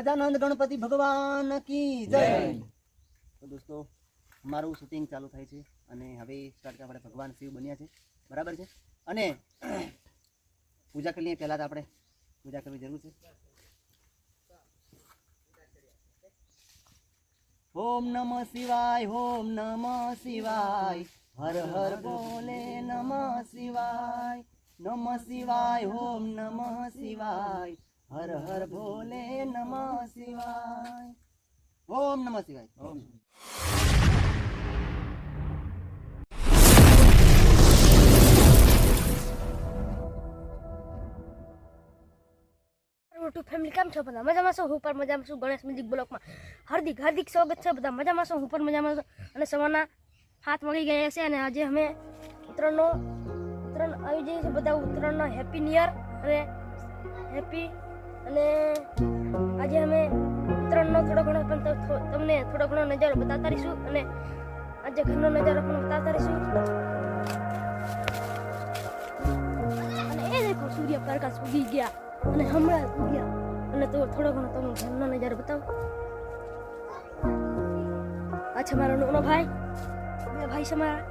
ગજાનંદ ગણપતિ ભગવાન કી જય। તો દોસ્તો અમારું શૂટિંગ ચાલુ થાય છે અને હવે સ્ટાર્ટ આપણે ભગવાન શિવ બન્યા છે, બરાબર છે। અને પૂજા કરી લઈએ, પહેલા તો આપણે પૂજા કરવી જરૂર છે। ઓમ નમઃ શિવાય, ઓમ નમઃ શિવાય, હર હર બોલે નમઃ શિવાય, નમઃ શિવાય, ઓમ નમઃ શિવાય, હર હર ભોલે નમઃ શિવાય, ઓમ નમઃ શિવાય। ફેમિલી કેમ છો? બધા મજામાં છો? હું પણ મજામાં છું। ગણેશ મ્યુઝિક બ્લોકમાં હાર્દિક હાર્દિક સ્વાગત છે। બધા મજામાં છો? હું પણ મજામાં છું। અને સવારના 7 વાગી ગયા છે અને આજે અમે ઉત્તરાયણ આવી જઈએ છીએ। બધા ઉત્તરાયણનો હેપી ન્યુ યર અને હેપી। અને આજે અમે ઉત્તરાયણનો થોડો ઘણો પણ તમને થોડો ઘણો નજારો બતાવતા રહીશું અને આજે ઘરનો નજારો પણ બતાવતા રહીશું। અને એ દેખો સૂર્ય પ્રકાશ ઉગી ગયા અને હમણાં ઉગ્યા અને તો થોડો ઘણો તમને ઘરનો નજારો બતાવો। આ છે મારો નાનો ભાઈ, બે ભાઈ છે મારા।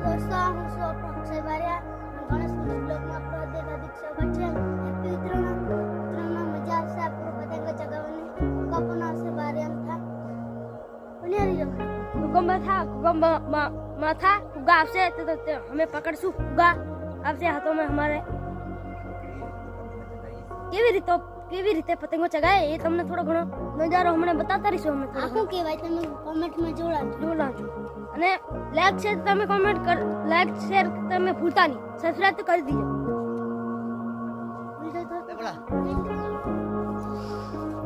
દોસ્તો હું છું અક્ષય બારિયા, ગણેશ મ્યુઝિક બ્લોગમાં હાર્દિક હાર્દિક સ્વાગત છે। હેપી ઉત્તરાયણ મજા આવશે, આપણો પતંગ ચગાવવાની ફુગ્ગા પણ આવશે બારે એમ થા બન્યા રહી ભૂકંપ था फुग्गा आपसे तो हमें पकड़શું फुग्गा आपसे हाथों में हमारे કેવી રીતે પતંગો ચગાય એ તમને થોડો ઘણો નજારો હમણાં બતાવતા રહીશું। અમે આખું કહેવાય તમે કોમેન્ટમાં જોડાજો અને લાઈક શેર તમે કોમેન્ટ કર, લાઈક શેર તમે ભૂલતા નહીં, સબસ્ક્રાઇબ તો કરી દીજો।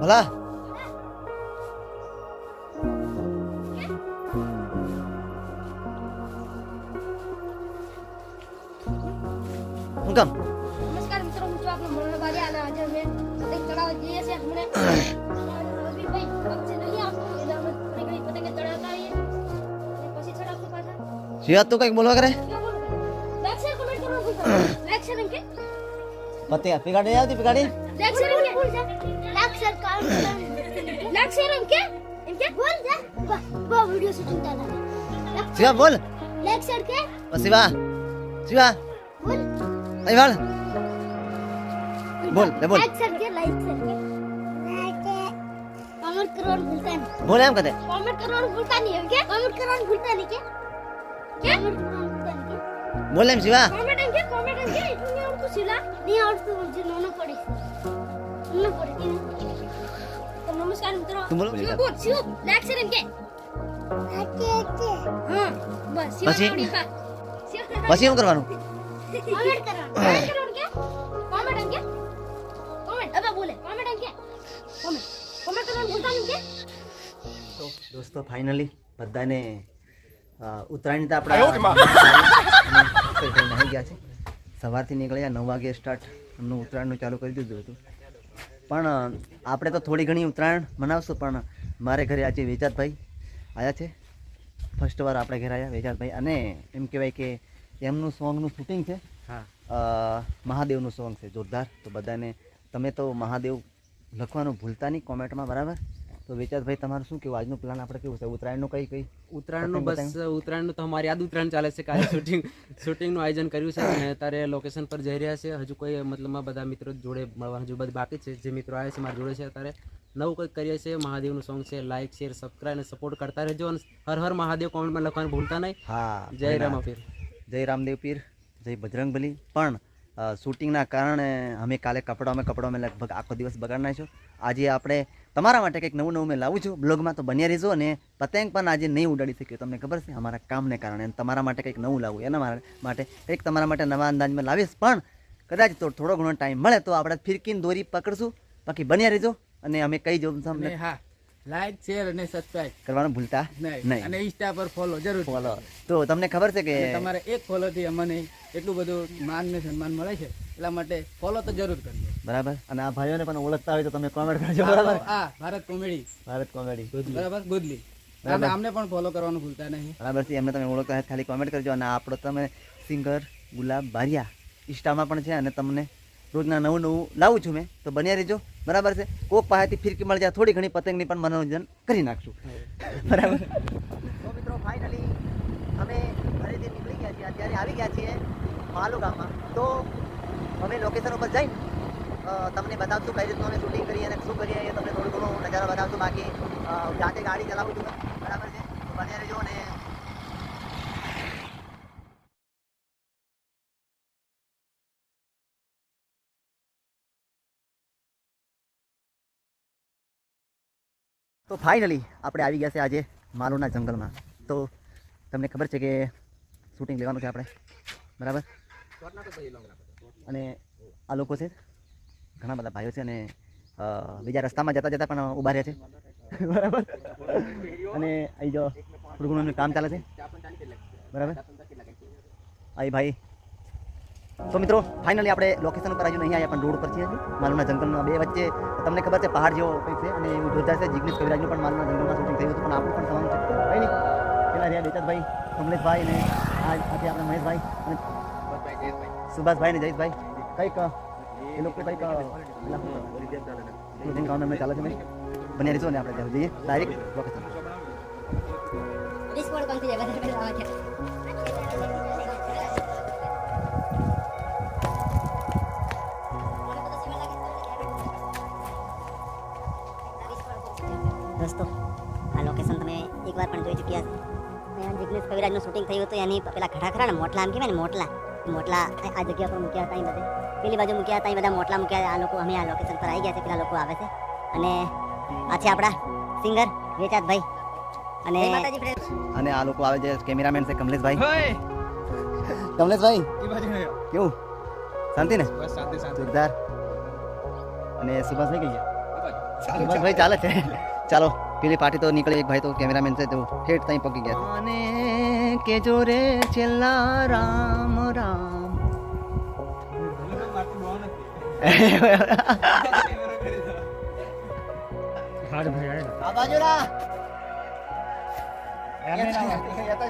ભલા હું કામ? નમસ્કાર મિત્રો, હું છું આપણો મોહન બારિયા અને આજે અમે પતંગ ચડાવવા જઈએ છીએ। હમણે રવિભાઈ પક્ષે નહીં આવતો એટલે અમે થોડી ઘણી પતંગ ચડાવતા આવીએ અને પછી ચડાવશું પાછા। શિવા તું કઈક બોલવા કરે? લાઈક શેર કમેન્ટ કરવાનું ભૂલતા નહીં। લાઈક શેર એમ કે પતે પીગાડી આવતી પીગાડી લાઈક શેર એમ કે લાઈક શેર લાઈક શેર એમ કે બોલ જા બા વિડિયો શૂટિંગ ચાલે। શિવા બોલ લાઈક શેર કે શિવા શિવા બોલ અહીં વાળ બોલ લે બોલ લાઈક શેર કે કમેન્ટ કરવાનું ભૂલતા નહીં। બોલ એમ કદે કમેન્ટ કરવાનું ભૂલતા નહીં એમ કે કમેન્ટ કરવાનું ભૂલતા નહીં કે કમેન્ટ કરવાનું ભૂલતા નહીં કે બોલ એમ શિવા કમેન્ટ એમ કે એટલું નહીં આવડતું શીલા નહીં આવડતું જે નાનો પડી તો નમસ્કાર મિત્રો તું બોલ શિવ લાઈક શેર એમ કે હા બસ શિવ પછી? આવડી પા પછી શું કરવાનું? કમેન્ટ કરવાનું કે કમેન્ટ એમ કે કમેન્ટ અબા બોલે કમેન્ટ એમ કે કમેન્ટ કરવાનું ભૂલતા નહીં કે તો દોસ્તો ફાઇનલી બધાને ઉત્તરાયણ તો આપણા નાહી ગયા છે। સવારથી નીકળ્યા 9 વાગે સ્ટાર્ટ એમનું ઉત્તરાયણનું ચાલુ કરી દીધું હતું, પણ આપણે તો થોડી ઘણી ઉત્તરાયણ મનાવશું। પણ મારે ઘરે આજે વેચાતભાઈ આવ્યા છે, ફર્સ્ટ વાર આપણે ઘરે આવ્યા વેચાતભાઈ, અને એમ કહેવાય કે એમનું સોંગનું શૂટિંગ છે। મહાદેવનું સોંગ છે જોરદાર। તો બધાને તમે તો મહાદેવ લખવાનું ભૂલતા નહીં કોમેન્ટમાં, બરાબર? તો વેચાતભાઈ તમારું શું કહેવું? આજનું પ્લાન આપણે કેવું છે ઉત્તરાયણનું? કઈ ઉત્તરાયણનું બસ ઉત્તરાયણનું તો અમારી યાદ ઉત્તરાયણ ચાલે છે। કાલે શૂટિંગનું આયોજન કર્યું છે અને અત્યારે લોકેશન પર જઈ રહ્યા છે। હજુ કોઈ મતલબમાં બધા મિત્રો જોડે મળવાનું હજુ બધું બાકી છે। જે મિત્રો આવ્યા છે મારા જોડે છે અત્યારે નવું કંઈક કરીએ છીએ। મહાદેવનું સોંગ છે, લાઇક શેર સબસ્ક્રાઇબ અને સપોર્ટ કરતા રહેજો અને હર હર મહાદેવ કોમેન્ટમાં લખવાનું ભૂલતા નહીં। હા, જય રામાપીર, જય રામદેવ પીર, જય બજરંગબલી। પણ શૂટિંગના કારણે અમે કાલે કપડામાં લગભગ આખો દિવસ બગાડી નાખ્યો। આજે આપણે તમારા માટે કંઈક નવું મેં લાવું છું બ્લોગમાં, તો બન્યા રહેજો। અને પતંગ પણ આજે નહીં ઉડાડી શક્યો, તમને ખબર છે અમારા કામને કારણે, અને તમારા માટે કંઈક નવું લાવું એના માટે કંઈક તમારા માટે નવા અંદાજમાં લાવીશ। પણ કદાચ તો થોડો ઘણો ટાઈમ મળે તો આપણે ફિરકીની દોરી પકડશું। બાકી બન્યા રહેજો અને અમે કઈ જો તમને હા લાઈક શેર અને સબસ્ક્રાઇબ કરવાનું ભૂલતા નહીં, અને ઇન્સ્ટા પર ફોલો જરૂર ફોલો। તો તમને ખબર છે કે તમારે એક ફોલો થી અમને એટલું બધું માન ને સન્માન મળે છે, એટલા માટે ફોલો તો જરૂર કરજો, બરાબર? અને આ ભાઈઓને પણ ઓળખતા હોય તો તમે કોમેન્ટ કરજો, બરાબર? આ ભારત કોમેડી બરાબર ગુદલી આમને પણ ફોલો કરવાનું ભૂલતા નહીં, બરાબર છે? એમને તમે ઓળખતા હોય ખાલી કોમેન્ટ કરજો। અને આપણો તમે સિંગર ગુલાબ બારિયા ઇન્સ્ટામાં પણ છે અને તમને રોજના નવું નવું લાવું છું મેં, તો બન્યા રહેજો, બરાબર છે. કોક પાસેથી ફિરકી મળી જાય થોડી ઘણી પતંગની પણ મનોરંજન કરી નાખશું, બરાબર. તો મિત્રો ફાઇનલી અમે ઘરેથી નીકળી ગયા છીએ, અત્યારે આવી ગયા છીએ માલુ ગામમાં. તો અમે લોકેશન ઉપર જઈને તમને બતાવશું કઈ રીતનું અમે શૂટિંગ કરીએ અને શું કરીએ એ તમને થોડું ઘણું નજારો બતાવશું. બાકી જાતે ગાડી ચલાવું છું, બરાબર છે. તો બન્યા રહેજો. અને તો ફાઇનલી આપણે આવી ગયા છે આજે માલુના જંગલમાં. તો તમને ખબર છે કે શૂટિંગ લેવાનું છે આપણે, બરાબર. અને આ લોકો છે ઘણા બધા ભાઈઓ છે, અને બીજા રસ્તામાં જતા જતા પણ ઊભા રહ્યા છે, બરાબર. અને અહીં જો થોડું ઘણું કામ ચાલે છે, બરાબર. અહીં ભાઈ. તો મિત્રો ફાઇનલી આપણે લોકેશન ઉપર હજુ નહીં આવ્યા, પણ રોડ પર છીએ હજુ માલુના જંગલમાં. બે વચ્ચે તમને ખબર છે પહાડ જેવો કંઈક છે, અને એવું જોરદાર છે. જિગ્નેશ કવિરાજનું પણ માલુના જંગલમાં શૂટિંગ થયું હતું, પણ આપણું પણ થવાનું છે. કંઈ નહીં, પેલા રહ્યા બેચતભાઈ, કમલેશભાઈ, અને આજે આપણે મહેશભાઈ અને સુભાષભાઈ ને જયેશભાઈ. કંઈક એ લોકો કંઈક કામ એમને ચાલે છે ભાઈ. બન્યા રહીશું અને આપણે ત્યાં જઈએ ડાયરેક્ટ લોકેશન. દોસ્તો આ લોકેશન તમે એકવાર પણ જોઈ ચૂક્યા છો. અહીંયા જિગ્નેશ કવિરાજનું શૂટિંગ થયું હતું. એની પેલા ઘડા ખરા ને મોટલા આમ કહેવાય ને, મોટલા આ જગ્યા પર મૂક્યા હતા. અહીં બધે પેલી બાજુ મૂક્યા હતા, અહીં બધા મોટલા મૂક્યા. આ લોકો અમે આ લોકેશન પર આવી ગયા છે. પેલા લોકો આવે છે, અને આ છે આપણા સિંગર વેચાતભાઈ, અને આ લોકો આવે છે કેમેરામેન છે કમલેશભાઈ. કમલેશભાઈ કેવું, શાંતિ ને? જોરદાર. અને સુભાષભાઈ કહીએ, સુભાષભાઈ ચાલે છે. ચાલો પેલી પાર્ટી તો નીકળે. એક ભાઈ તો કેમેરામેન છે, તો ઠેઠ ત્યાં પકી ગયા. અને કે જો રે છેલ્લા રામ રામ. આ બાજુ લા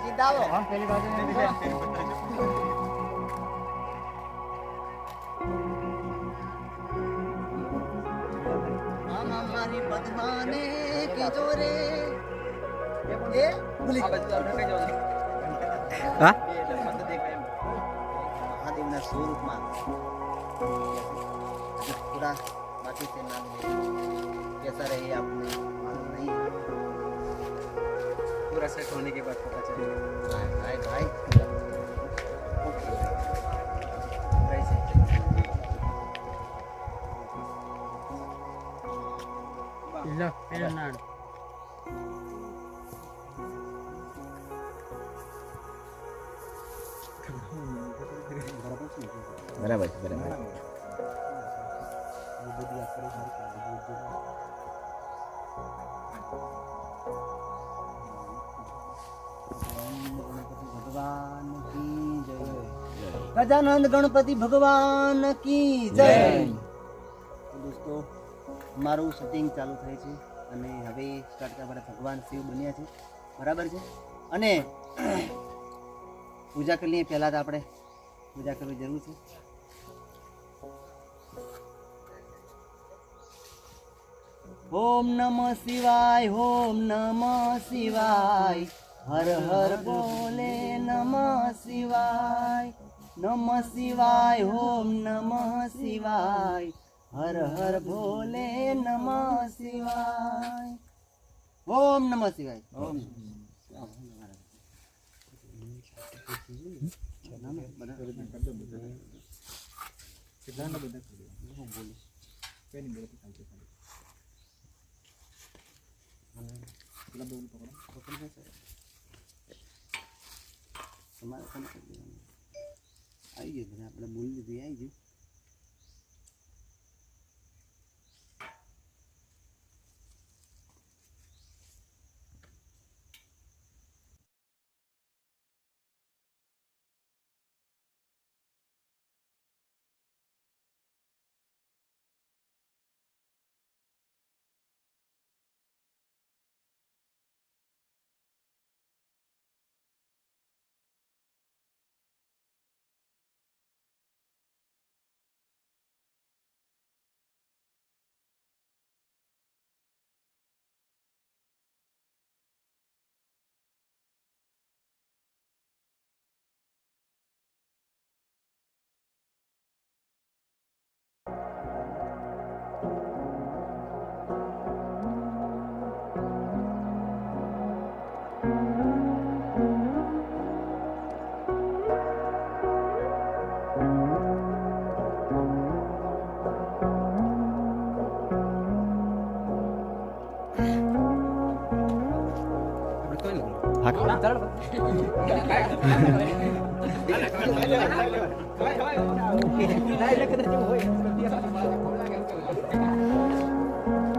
સીધા આવો. મારી બદમાને કીધો રે એ ભૂલી હા મહાદેવના સ્વરૂપમાં પૂરા બાકી છે નામ कैसा रहे आपने मालूम नहीं, पूरा सेट होने के बाद पता चलेगा. भाई भाई બરાબર છે, બરાબર. ભગવાન કી જય. ગજાનંદ ગણપતિ ભગવાન કી જય. દોસ્તો મારું શૂટિંગ ચાલુ થાય છે, અને હવે સ્ટાર્ટ કરવા ભગવાન શિવ બન્યા છે, બરાબર છે. અને પૂજા કરી લઈએ. પહેલાં તો આપણે પૂજા કરવી જરૂર છે. ઓમ નમઃ શિવાય, ઓમ નમઃ શિવાય, હર હર બોલે નમઃ શિવાય, નમઃ શિવાય, ઓમ નમઃ શિવાય, હર હર ભોલે નમઃ શિવાય, ઓમ નમઃ શિવાય. ઓમ આવી ગયું, આપણે બોલી દીધી, આવી ગયું.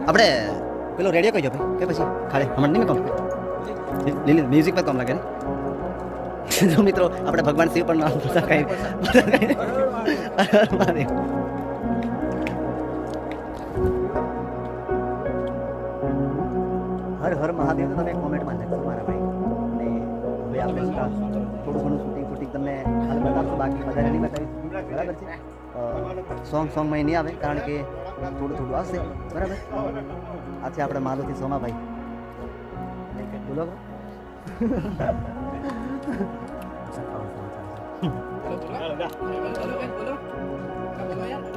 આપણે પેલો રેડિયો કહીજો ભાઈ કે પછી ખાલી હમણાં નહીં કામ લીલી મ્યુઝિક પર કામ લાગે ને જો મિત્રો આપણે ભગવાન શિવ પણ બધા કઈ મહાદેવ. હર હર મહાદેવ તો તમે કોમેન્ટમાં લખજો મારા ભાઈ. અને હવે આપણે થોડું ઘણું શૂટિંગ તમને હાલ બતાવશું, બાકી વધારે નહીં બતાવીશું. બરાબર છે. સોંગમાં નહીં આવે કારણ કે થોડું આવશે. બરાબર. આ છે આપણે મારુતિ સોમાભાઈ. બોલો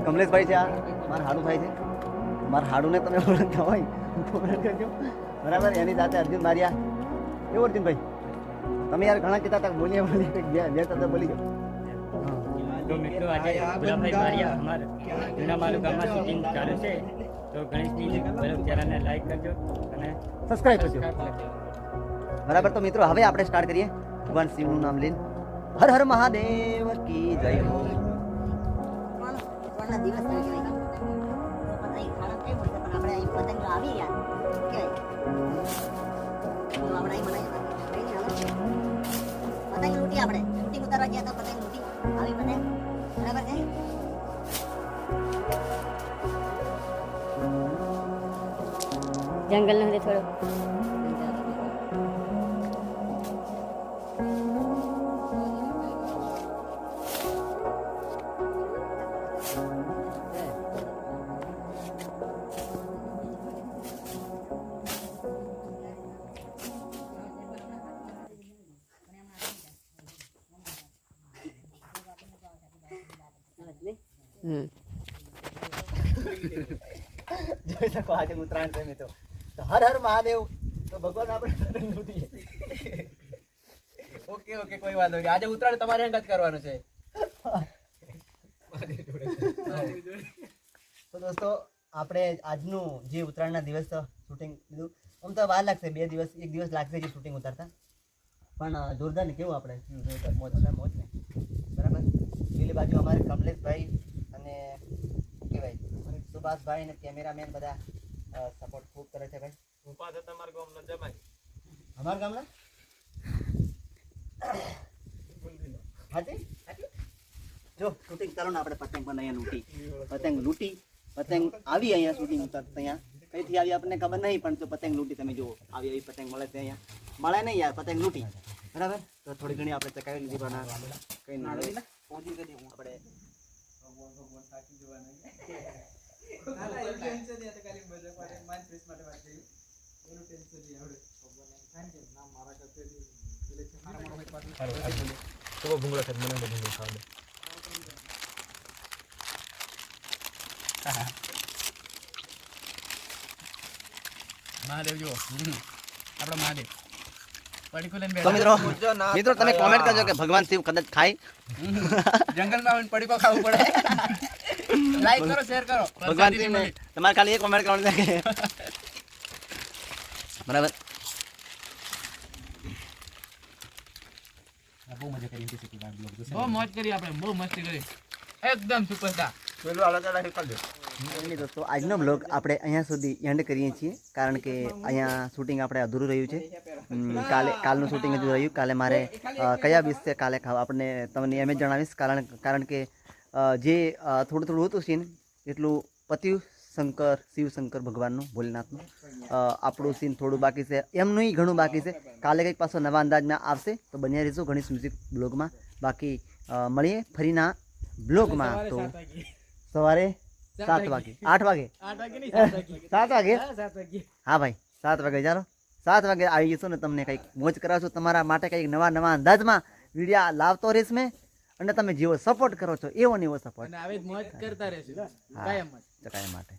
કમલેશભાઈ છે, આ મારા હાડુભાઈ છે. મારા હાડુને તમે ઓળખતા હોય કોમેન્ટ કરજો. બરાબર. એની સાથે અર્જુન મારિયા. એવું અર્જુનભાઈ તમે યાર ઘણા કહેતા હતા બોલીએ બે શબ્દ બોલી ગયો. તો મિત્રો આજે ગુલાબભાઈ બારિયા અમારા જૂના માલુ ગામમાં શૂટિંગ ચાલુ છે, તો ગણેશની બ્લોગ ચેનલને લાઈક કરજો અને સબસ્ક્રાઇબ કરજો. બરાબર. તો મિત્રો હવે આપણે સ્ટાર્ટ કરીએ. ભગવાન શિવનું નામ લઈને હર હર મહાદેવ કી જય હો. દિવસ થઈ ગયો પતંગ ખાડા થઈ પડે પણ આપણે અહીં પતંગ આવી યાર કે આપણે અહીં બનાવી પતંગ લૂંટી. આપણે શૂટિંગ ઉતારવા ગયા તો પતંગ લૂંટી આવી પતંગ. બરાબર છે. જંગલ નો થોડો જોઈ શકો આજે ઉત્તરાયણ છે મિત્રો. તો હર હર મહાદેવ. તો ભગવાન આપણે પતંગ લૂંટીએ. ઓકે ઓકે કોઈ વાંધો નહીં. આજે ઉત્તરાયણ તમારે હંગાત કરવાનું છે. તો દોસ્તો આપણે આજનું જે ઉત્તરાયણના દિવસ શૂટિંગ લીધું. આમ તો વાર લાગશે, 2 દિવસ 1 દિવસ લાગશે જે શૂટિંગ ઉતારતા, પણ જોરદાર ને કેવું આપણે મોજ ને. બરાબર. પેલી બાજુ અમારે કમલેશભાઈ અને કહેવાય સુભાષભાઈ અને કેમેરામેન બધા સપોર્ટ ખૂબ કરે છે ભાઈ. અમારા ગામના હાજી જો શૂટિંગ ચાલો ને આપણે પતંગ પણ અહીંયા લૂંટી પતંગ આવી અહીંયા શૂટિંગ ઉતારતા અહીંયા કઈથી આવી આપણને ખબર નહીં, પણ તો પતંગ લૂંટી તમે જુઓ આવી પતંગ મળે છે અહીંયા. મળે નહીં યાર, પતંગ લૂંટી. બરાબર. તો થોડી ઘણી આપણે ચકાવી લીધી પણ કઈ નહીં આપણે મહાદેવ જુઓ આપણો મહાદેવ પડીકું લઈને તો મિત્રો તમે કોમેન્ટ કરજો કે ભગવાન શિવ કદાચ ખાય જંગલમાં આવીને પડીકો ખાવું પડે. લાઈક કરો, શેર કરો. ભગવાન શિવ ને તમારે ખાલી એક કોમેન્ટ કરવાનું છે કે બરાબર. બહુ મોજ કરી આપણે, બહુ મસ્તી કરી, એકદમ સુપરસ્ટાર. દોસ્તો આજનો બ્લોગ આપણે અહીંયા સુધી એન્ડ કરીએ છીએ, કારણ કે અહીંયા શૂટિંગ આપણે અધૂરું રહ્યું છે. કાલનું શૂટિંગ હજુ રહ્યું. કાલે મારે કયા વિશે કાલે આપણને તમને એમ જ જણાવીશ, કારણ કે જે થોડું હતું સીન એટલું પત્યું શિવશંકર ભગવાનનું, ભોલેનાથનું. આપણું સીન થોડું બાકી છે, એમનું ઘણું બાકી છે. કાલે કંઈક પાછો નવા અંદાજમાં આવશે, તો બન્યા રહીશું ગણેશ મ્યુઝિક બ્લોગમાં. બાકી મળીએ ફરીના બ્લોગમાં. તો સવારે 7 વાગે 8 વાગે 7 વાગે હા ભાઈ 7 વાગે ચાલો 7 વાગે આવી જશો ને તમને કંઈક મોજ કરાવશો. તમારા માટે કંઈક નવા અંદાજમાં વિડીયો લાવતો રહીશ મેં, અને તમે જેવો સપોર્ટ કરો છો એવો ને એવો સપોર્ટ અને આવી જ મોજ કરતા રહેશું કાયમ માટે.